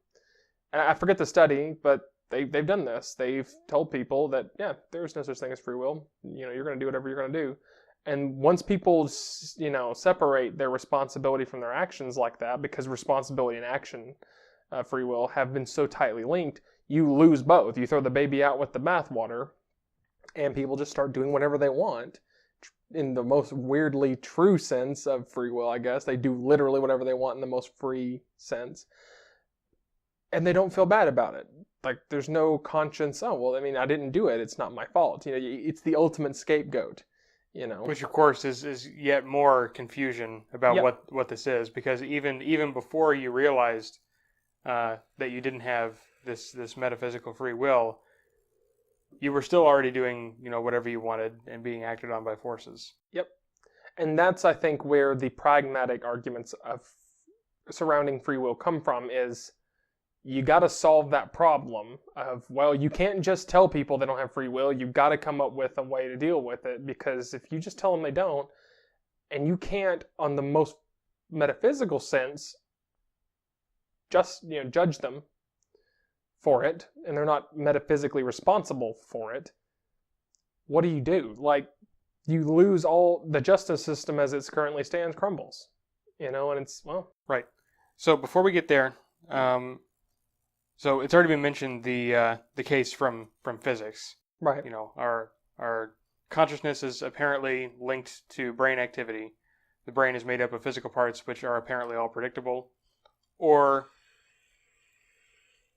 S2: forget the study, but they've done this. They've told people that, yeah, there's no such thing as free will. You're going to do whatever you're going to do. And once people, separate their responsibility from their actions like that, because responsibility and action, free will, have been so tightly linked, you lose both. You throw the baby out with the bathwater, and people just start doing whatever they want. In the most weirdly true sense of free will, I guess. They do literally whatever they want in the most free sense. And they don't feel bad about it. Like, there's no conscience, oh, well, I didn't do it. It's not my fault. It's the ultimate scapegoat.
S1: Which, of course, is yet more confusion about
S2: Yep.
S1: what this is, because even before you realized that you didn't have this metaphysical free will, you were still already doing whatever you wanted and being acted on by forces.
S2: Yep. And that's, I think, where the pragmatic arguments of surrounding free will come from, is you got to solve that problem of, well, you can't just tell people they don't have free will. You've got to come up with a way to deal with it, because if you just tell them they don't, and you can't, on the most metaphysical sense, just judge them for it, and they're not metaphysically responsible for it, what do you do? Like, you lose all the justice system as it currently stands crumbles, and it's, well,
S1: right. So before we get there, so it's already been mentioned the case from physics.
S2: right,
S1: Our consciousness is apparently linked to brain activity. The brain is made up of physical parts which are apparently all predictable, or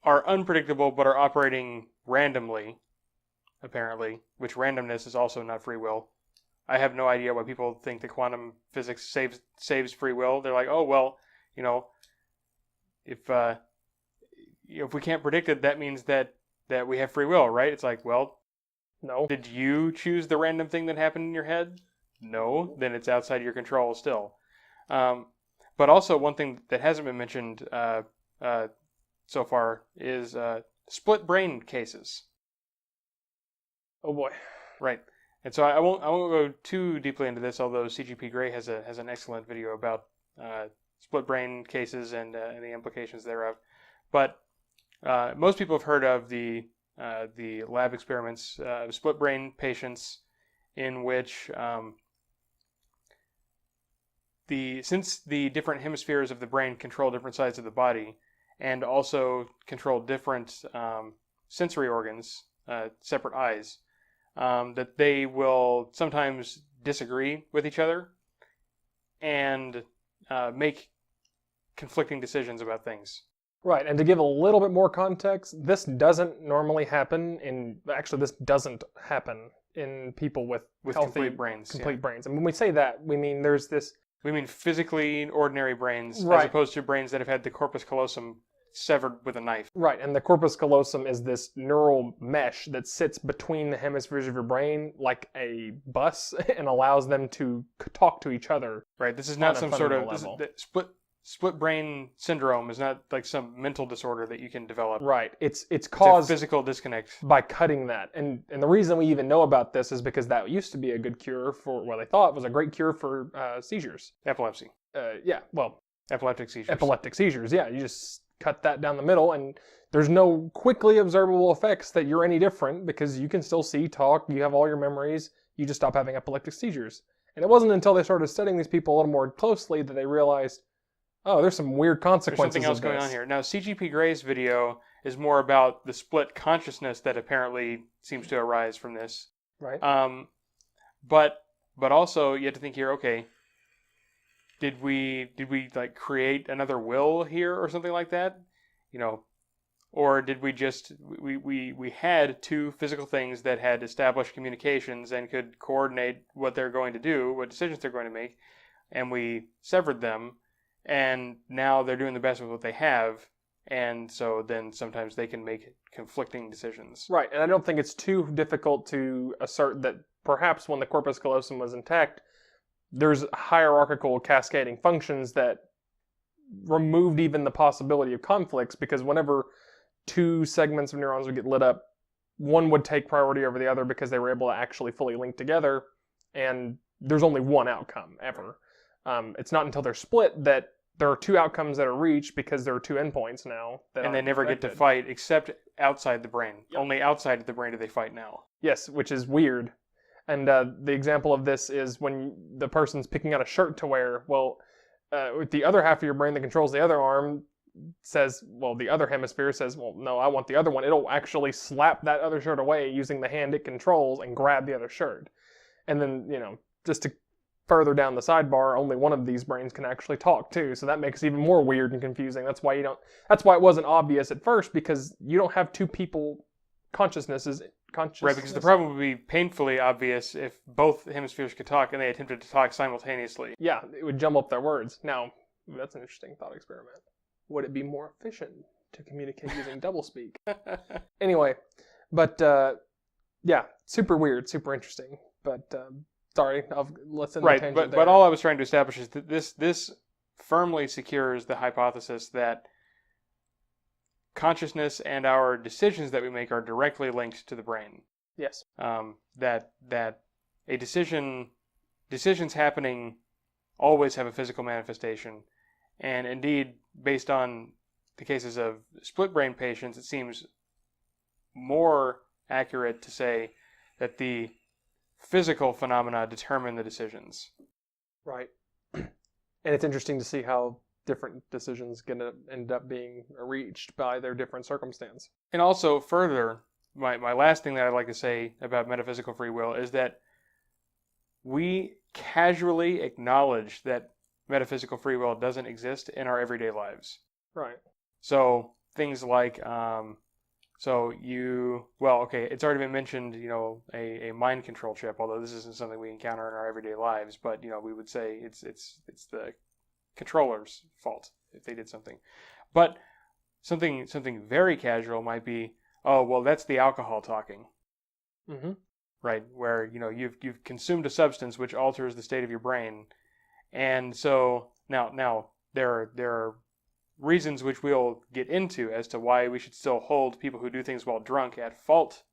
S1: are unpredictable but are operating randomly, apparently, which randomness is also not free will. I have no idea why people think that quantum physics saves free will. They're like, oh, well, if we can't predict it, that means that we have free will, right? It's like, well,
S2: no.
S1: did you choose the random thing that happened in your head? No, then it's outside your control still. But also, one thing that hasn't been mentioned so far is split brain cases.
S2: Oh boy.
S1: Right. And so I won't go too deeply into this, although CGP Grey has an excellent video about split brain cases and the implications thereof. But most people have heard of the lab experiments of split brain patients, in which since the different hemispheres of the brain control different sides of the body, and also control different sensory organs, separate eyes, that they will sometimes disagree with each other and make conflicting decisions about things.
S2: Right, and to give a little bit more context, this doesn't normally happen actually this doesn't happen in people with healthy,
S1: complete brains.
S2: Complete brains. And when we say that, we mean there's this...
S1: We mean physically ordinary brains,
S2: Right.
S1: as opposed to brains that have had the corpus callosum severed with a knife.
S2: Right, and the corpus callosum is this neural mesh that sits between the hemispheres of your brain like a bus and allows them to talk to each other.
S1: Right, this is not some sort of
S2: level.
S1: split brain syndrome is not like some mental disorder that you can develop.
S2: Right, it's
S1: It's a
S2: caused
S1: physical disconnect.
S2: by cutting that. And the reason we even know about this is because that used to be a good cure for, well, they thought was a great cure for seizures.
S1: Epilepsy. Epileptic seizures.
S2: Epileptic seizures, yeah. You just cut that down the middle, and there's no quickly observable effects that you're any different because you can still see, talk, you have all your memories, you just stop having epileptic seizures. And it wasn't until they started studying these people a little more closely that they realized, oh, there's some weird consequences.
S1: There's something else going on here. Now, CGP Gray's video is more about the split consciousness that apparently seems to arise from this.
S2: Right.
S1: But also you have to think here. Okay, did we like create another will here or something like that? You know, or did we just we had two physical things that had established communications and could coordinate what they're going to do, what decisions they're going to make, and we severed them. And now they're doing the best with what they have, and so then sometimes they can make conflicting decisions.
S2: Right, and I don't think it's too difficult to assert that perhaps when the corpus callosum was intact, there's hierarchical cascading functions that removed even the possibility of conflicts, because whenever two segments of neurons would get lit up, one would take priority over the other because they were able to actually fully link together, and there's only one outcome ever. It's not until they're split that there are two outcomes that are reached because there are two endpoints now.
S1: And they never get to fight except outside the brain.
S2: Yep.
S1: Only outside of the brain do they fight now.
S2: Yes, which is weird. And the example of this is when the person's picking out a shirt to wear. Well, with the other half of your brain that controls the other arm says, well, the other hemisphere says, well, no, I want the other one. It'll actually slap that other shirt away using the hand it controls and grab the other shirt. And then, just to further down the sidebar, only one of these brains can actually talk too, so that makes it even more weird and confusing. That's why it wasn't obvious at first, because you don't have two people consciousnesses.
S1: Right, because the problem would be painfully obvious if both hemispheres could talk and they attempted to talk simultaneously.
S2: Yeah, it would jumble up their words. Now, that's an interesting thought experiment. Would it be more efficient to communicate using doublespeak? Anyway, but yeah, super weird, super interesting, but sorry, let's end the tangent there.
S1: But all I was trying to establish is that this firmly secures the hypothesis that consciousness and our decisions that we make are directly linked to the brain.
S2: Yes.
S1: That a decisions happening always have a physical manifestation, and indeed, based on the cases of split brain patients, it seems more accurate to say that the physical phenomena determine the decisions.
S2: Right. And it's interesting to see how different decisions going to end up being reached by their different circumstance.
S1: And also, further, my last thing that I'd like to say about metaphysical free will is that we casually acknowledge that metaphysical free will doesn't exist in our everyday lives.
S2: Right.
S1: So things like it's already been mentioned, a mind control chip, although this isn't something we encounter in our everyday lives, but, we would say it's the controller's fault if they did something. But something very casual might be, oh, well, that's the alcohol talking.
S2: Mm-hmm.
S1: Right, where, you've consumed a substance which alters the state of your brain. And so now there are reasons which we'll get into as to why we should still hold people who do things while drunk at fault.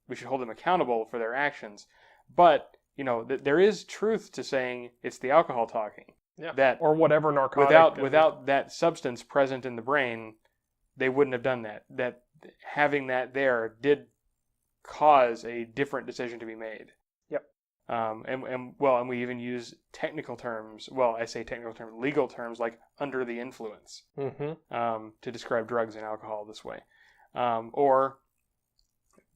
S1: We should hold them accountable for their actions. But, there is truth to saying it's the alcohol talking.
S2: Yeah.
S1: That
S2: or whatever narcotic.
S1: Without that substance present in the brain, they wouldn't have done that. That having that there did cause a different decision to be made.
S2: Yep.
S1: And we even use technical terms. Well, I say technical terms, legal terms like under the influence,
S2: mm-hmm.
S1: To describe drugs and alcohol this way, or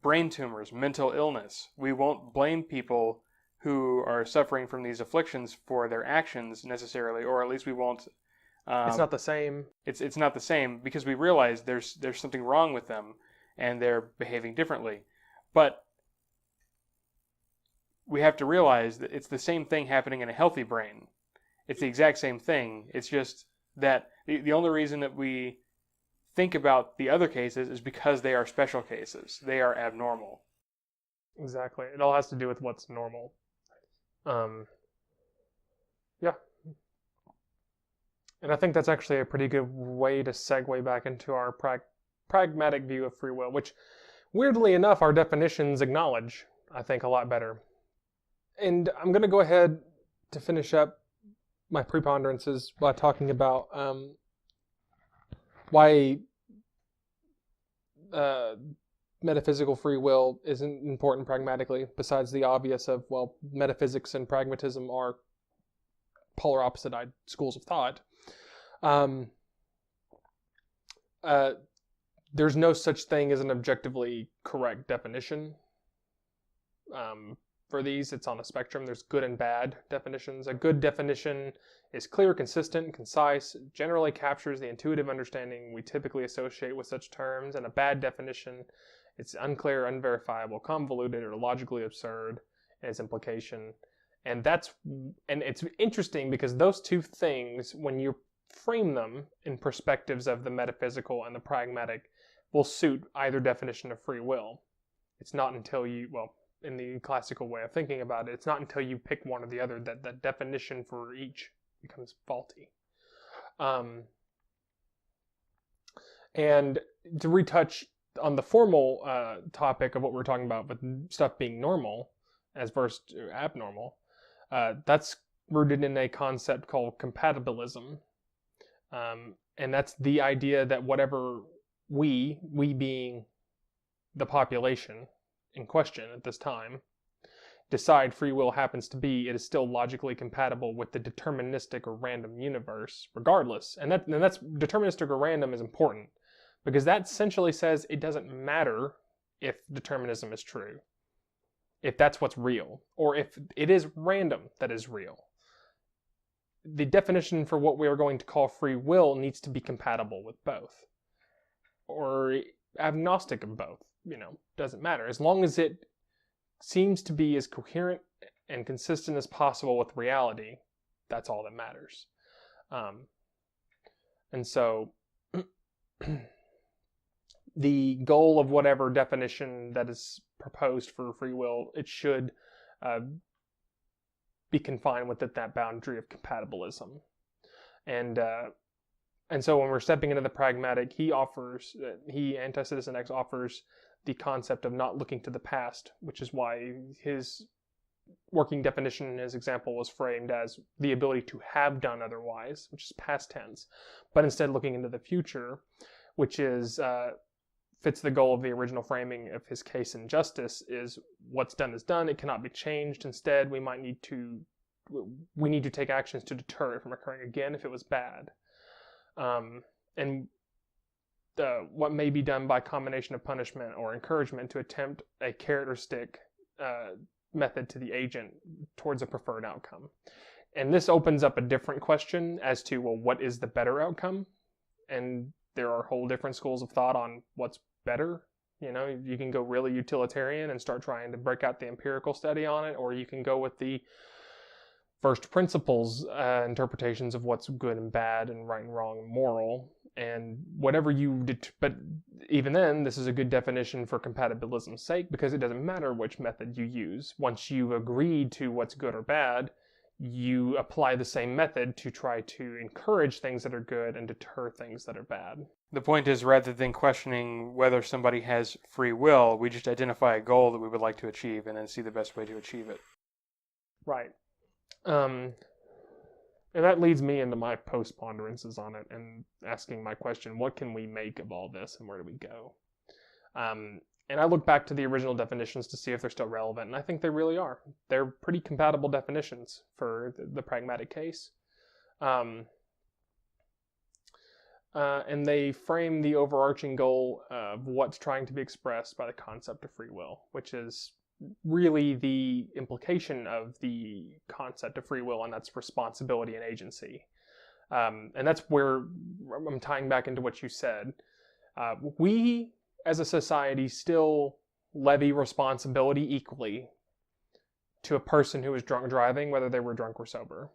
S1: brain tumors, mental illness. We won't blame people who are suffering from these afflictions for their actions necessarily, or at least we won't
S2: It's not the same.
S1: It's not the same because we realize there's something wrong with them and they're behaving differently. But we have to realize that it's the same thing happening in a healthy brain. It's the exact same thing. It's just that the only reason that we think about the other cases is because they are special cases. They are abnormal.
S2: Exactly. It all has to do with what's normal. Yeah. And I think that's actually a pretty good way to segue back into our pragmatic view of free will, which, weirdly enough, our definitions acknowledge, I think, a lot better. And I'm going to go ahead to finish up my preponderances by talking about why metaphysical free will isn't important pragmatically, besides the obvious of, well, metaphysics and pragmatism are polar opposite schools of thought. There's no such thing as an objectively correct definition for these. It's on a spectrum. There's good and bad definitions. A good definition is clear, consistent, concise, generally captures the intuitive understanding we typically associate with such terms, and a bad definition, it's unclear, unverifiable, convoluted, or logically absurd in its implication. And it's interesting because those two things, when you frame them in perspectives of the metaphysical and the pragmatic, will suit either definition of free will. It's not until in the classical way of thinking about it, it's not until you pick one or the other that the definition for each becomes faulty. And to retouch on the formal topic of what we're talking about with stuff being normal as versus abnormal, that's rooted in a concept called compatibilism. And that's the idea that whatever we being the population in question at this time, decide free will happens to be, it is still logically compatible with the deterministic or random universe, regardless. And that's deterministic or random is important, because that essentially says it doesn't matter if determinism is true, if that's what's real, or if it is random that is real. The definition for what we are going to call free will needs to be compatible with both, or agnostic of both. Doesn't matter. As long as it seems to be as coherent and consistent as possible with reality, that's all that matters. And so the goal of whatever definition that is proposed for free will, it should be confined within that boundary of compatibilism. And so when we're stepping into the pragmatic, Anti-Citizen X offers the concept of not looking to the past, which is why his working definition in his example was framed as the ability to have done otherwise, which is past tense, but instead looking into the future, which is fits the goal of the original framing of his case in justice, is what's done is done, it cannot be changed. Instead, we need to take actions to deter it from occurring again if it was bad. And what may be done by combination of punishment or encouragement to attempt a carrot or stick method to the agent towards a preferred outcome. And this opens up a different question as to, well, what is the better outcome? And there are whole different schools of thought on what's better. You can go really utilitarian and start trying to break out the empirical study on it, or you can go with the first principles interpretations of what's good and bad and right and wrong and moral, and whatever but even then, this is a good definition for compatibilism's sake, because it doesn't matter which method you use. Once you've agreed to what's good or bad, you apply the same method to try to encourage things that are good and deter things that are bad.
S1: The point is, rather than questioning whether somebody has free will, we just identify a goal that we would like to achieve and then see the best way to achieve it.
S2: Right. And that leads me into my post-ponderances on it and asking my question, what can we make of all this and where do we go? And I look back to the original definitions to see if they're still relevant, and I think they really are. They're pretty compatible definitions for the pragmatic case. And they frame the overarching goal of what's trying to be expressed by the concept of free will, which is really the implication of the concept of free will, and that's responsibility and agency. And that's where I'm tying back into what you said. We, as a society, still levy responsibility equally to a person who is drunk driving, whether they were drunk or sober.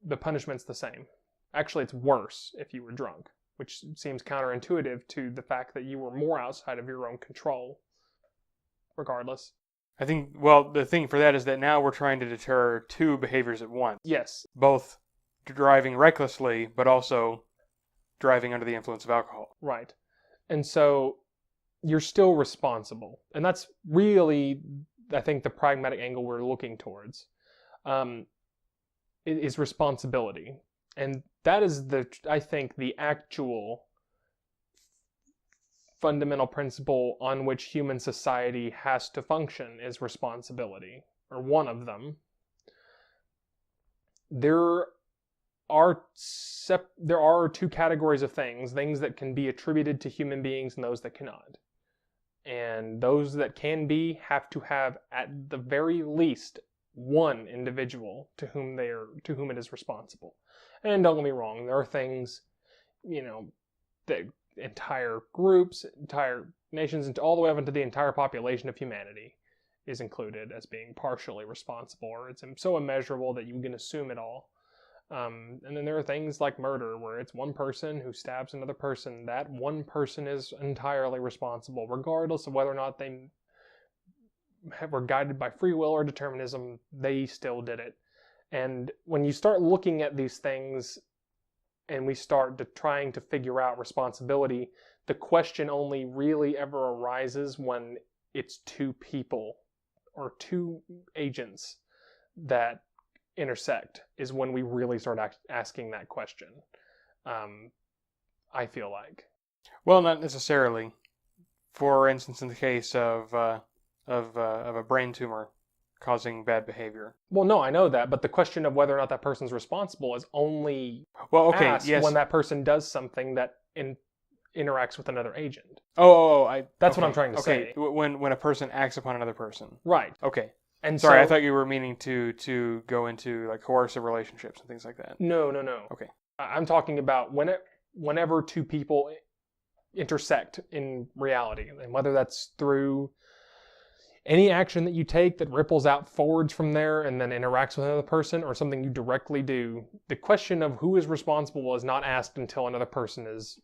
S2: The punishment's the same. Actually, it's worse if you were drunk, which seems counterintuitive to the fact that you were more outside of your own control, regardless.
S1: I think, well, the thing for that is that now we're trying to deter two behaviors at once.
S2: Yes.
S1: Both driving recklessly, but also driving under the influence of alcohol.
S2: Right. And so you're still responsible. And that's really, I think, the pragmatic angle we're looking towards. Is responsibility. And that is, I think, the actual fundamental principle on which human society has to function is responsibility, or one of them. There are two categories of things that can be attributed to human beings and those that cannot. And those that can be have to have, at the very least, one individual to whom it is responsible. And don't get me wrong, there are things, that entire groups, entire nations, and all the way up into the entire population of humanity is included as being partially responsible, or it's so immeasurable that you can assume it all. And then there are things like murder, where it's one person who stabs another person. That one person is entirely responsible, regardless of whether or not they were guided by free will or determinism. They still did it. And when you start looking at these things and we start trying to figure out responsibility, the question only really ever arises when it's two people or two agents that intersect, is when we really start asking that question. I feel like.
S1: Well, not necessarily. For instance, in the case of a brain tumor causing bad behavior.
S2: Well, no, I know that, but the question of whether or not that person's responsible is only asked
S1: yes.
S2: when that person does something that interacts with another agent.
S1: That's
S2: what I'm trying to say.
S1: When a person acts upon another person.
S2: Right.
S1: Okay.
S2: And
S1: sorry, I thought you were meaning to go into like coercive relationships and things like that.
S2: No.
S1: Okay.
S2: I'm talking about whenever two people intersect in reality, and whether that's through any action that you take that ripples out forwards from there and then interacts with another person, or something you directly do, the question of who is responsible is not asked until another person is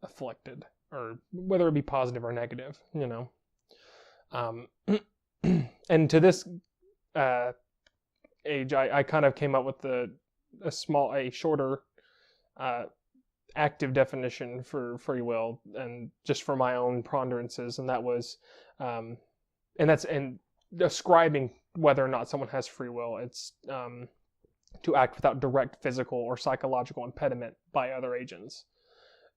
S2: afflicted, or whether it be positive or negative, And to this age, I kind of came up with a shorter active definition for free will, and just for my own ponderances, and that was and describing whether or not someone has free will. It's to act without direct physical or psychological impediment by other agents.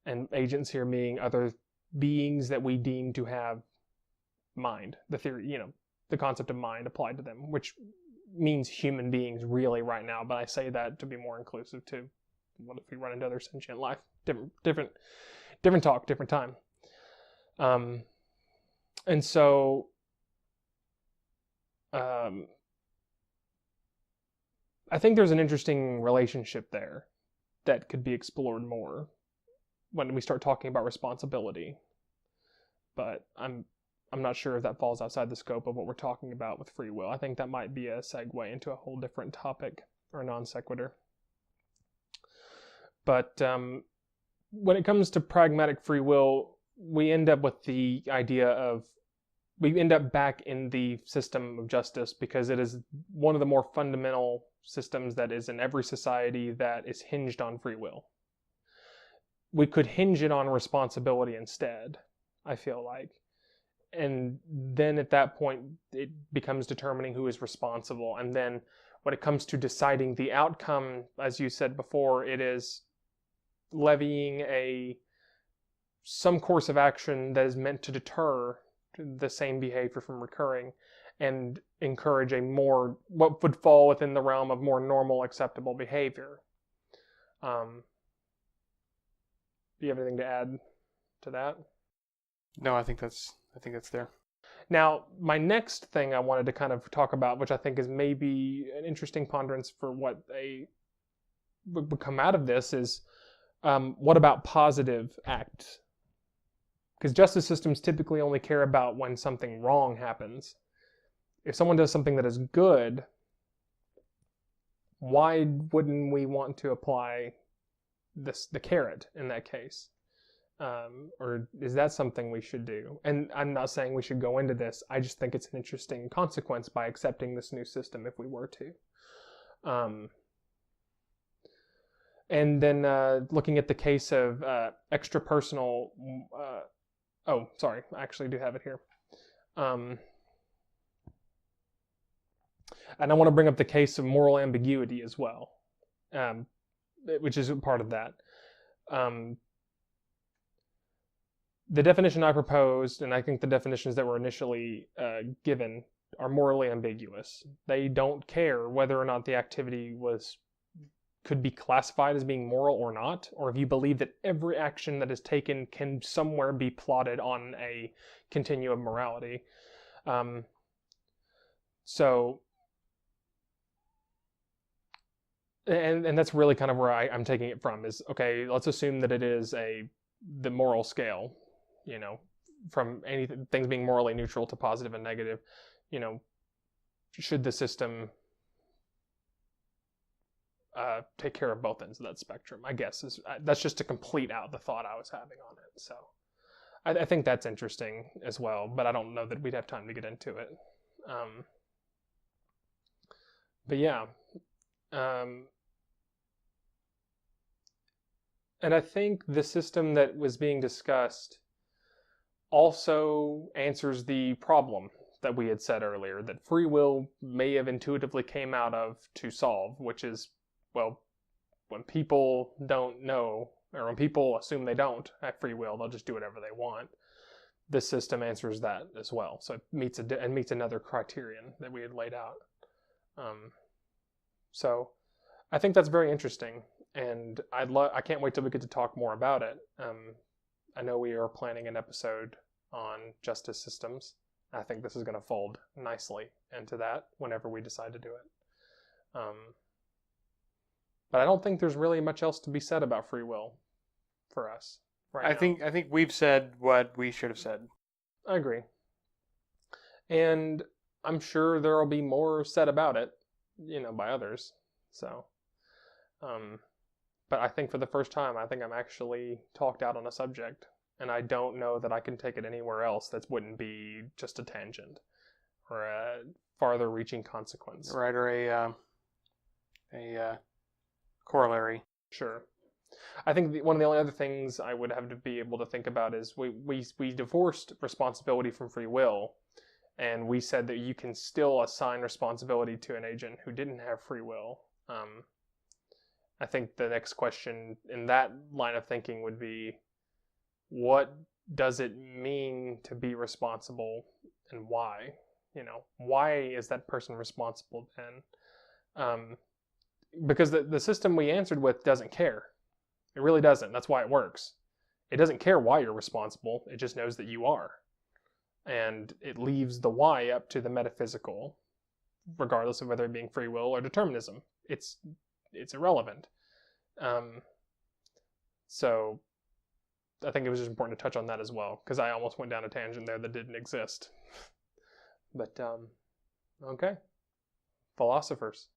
S2: And agents here meaning other beings that we deem to have mind. The theory, the concept of mind applied to them, which means human beings really right now, but I say that to be more inclusive to what if we run into other sentient life. Different talk, different time. And so I think there's an interesting relationship there that could be explored more when we start talking about responsibility. But I'm not sure if that falls outside the scope of what we're talking about with free will. I think that might be a segue into a whole different topic, or a non sequitur. But when it comes to pragmatic free will, we end up with the idea of, we end up back in the system of justice, because it is one of the more fundamental systems that is in every society that is hinged on free will. We could hinge it on responsibility instead, I feel like. And then at that point, it becomes determining who is responsible. And then when it comes to deciding the outcome, as you said before, it is levying some course of action that is meant to deter the same behavior from recurring, and encourage what would fall within the realm of more normal, acceptable behavior. Do you have anything to add to that?
S1: No, I think that's there.
S2: Now, my next thing I wanted to kind of talk about, which I think is maybe an interesting ponderance for what a would come out of this is, what about positive acts? Because justice systems typically only care about when something wrong happens. If someone does something that is good, why wouldn't we want to apply the carrot in that case? Or is that something we should do? And I'm not saying we should go into this. I just think it's an interesting consequence by accepting this new system if we were to. And then looking at the case of extrapersonal... oh, sorry. I actually do have it here. And I want to bring up the case of moral ambiguity as well, which is part of that. The definition I proposed, and I think the definitions that were initially given, are morally ambiguous. They don't care whether or not the activity could be classified as being moral or not, or if you believe that every action that is taken can somewhere be plotted on a continuum of morality. And that's really kind of where I'm taking it from, is, okay, let's assume that it is the moral scale, from things being morally neutral to positive and negative. Should the system take care of both ends of that spectrum, I guess. That's just to complete out the thought I was having on it. So I think that's interesting as well, but I don't know that we'd have time to get into it. But yeah. And I think the system that was being discussed also answers the problem that we had said earlier, that free will may have intuitively came out of to solve, which is, well, when people don't know, or when people assume they don't have free will, they'll just do whatever they want. This system answers that as well. So it meets another criterion that we had laid out. So I think that's very interesting, and I can't wait till we get to talk more about it. I know we are planning an episode on justice systems. I think this is going to fold nicely into that whenever we decide to do it. But I don't think there's really much else to be said about free will for us right now.
S1: I think we've said what we should have said.
S2: I agree. And I'm sure there will be more said about it, by others. So, but I think for the first time, I think I'm actually talked out on a subject, and I don't know that I can take it anywhere else that wouldn't be just a tangent or a farther reaching consequence.
S1: Right, or a corollary.
S2: Sure. I think one of the only other things I would have to be able to think about is we divorced responsibility from free will, and we said that you can still assign responsibility to an agent who didn't have free will. I think the next question in that line of thinking would be, what does it mean to be responsible, and why? Why is that person responsible then? Because the system we answered with doesn't care. It really doesn't. That's why it works. It doesn't care why you're responsible. It just knows that you are. And it leaves the why up to the metaphysical, regardless of whether it being free will or determinism. It's irrelevant. So I think it was just important to touch on that as well, because I almost went down a tangent there that didn't exist. But, okay. Philosophers.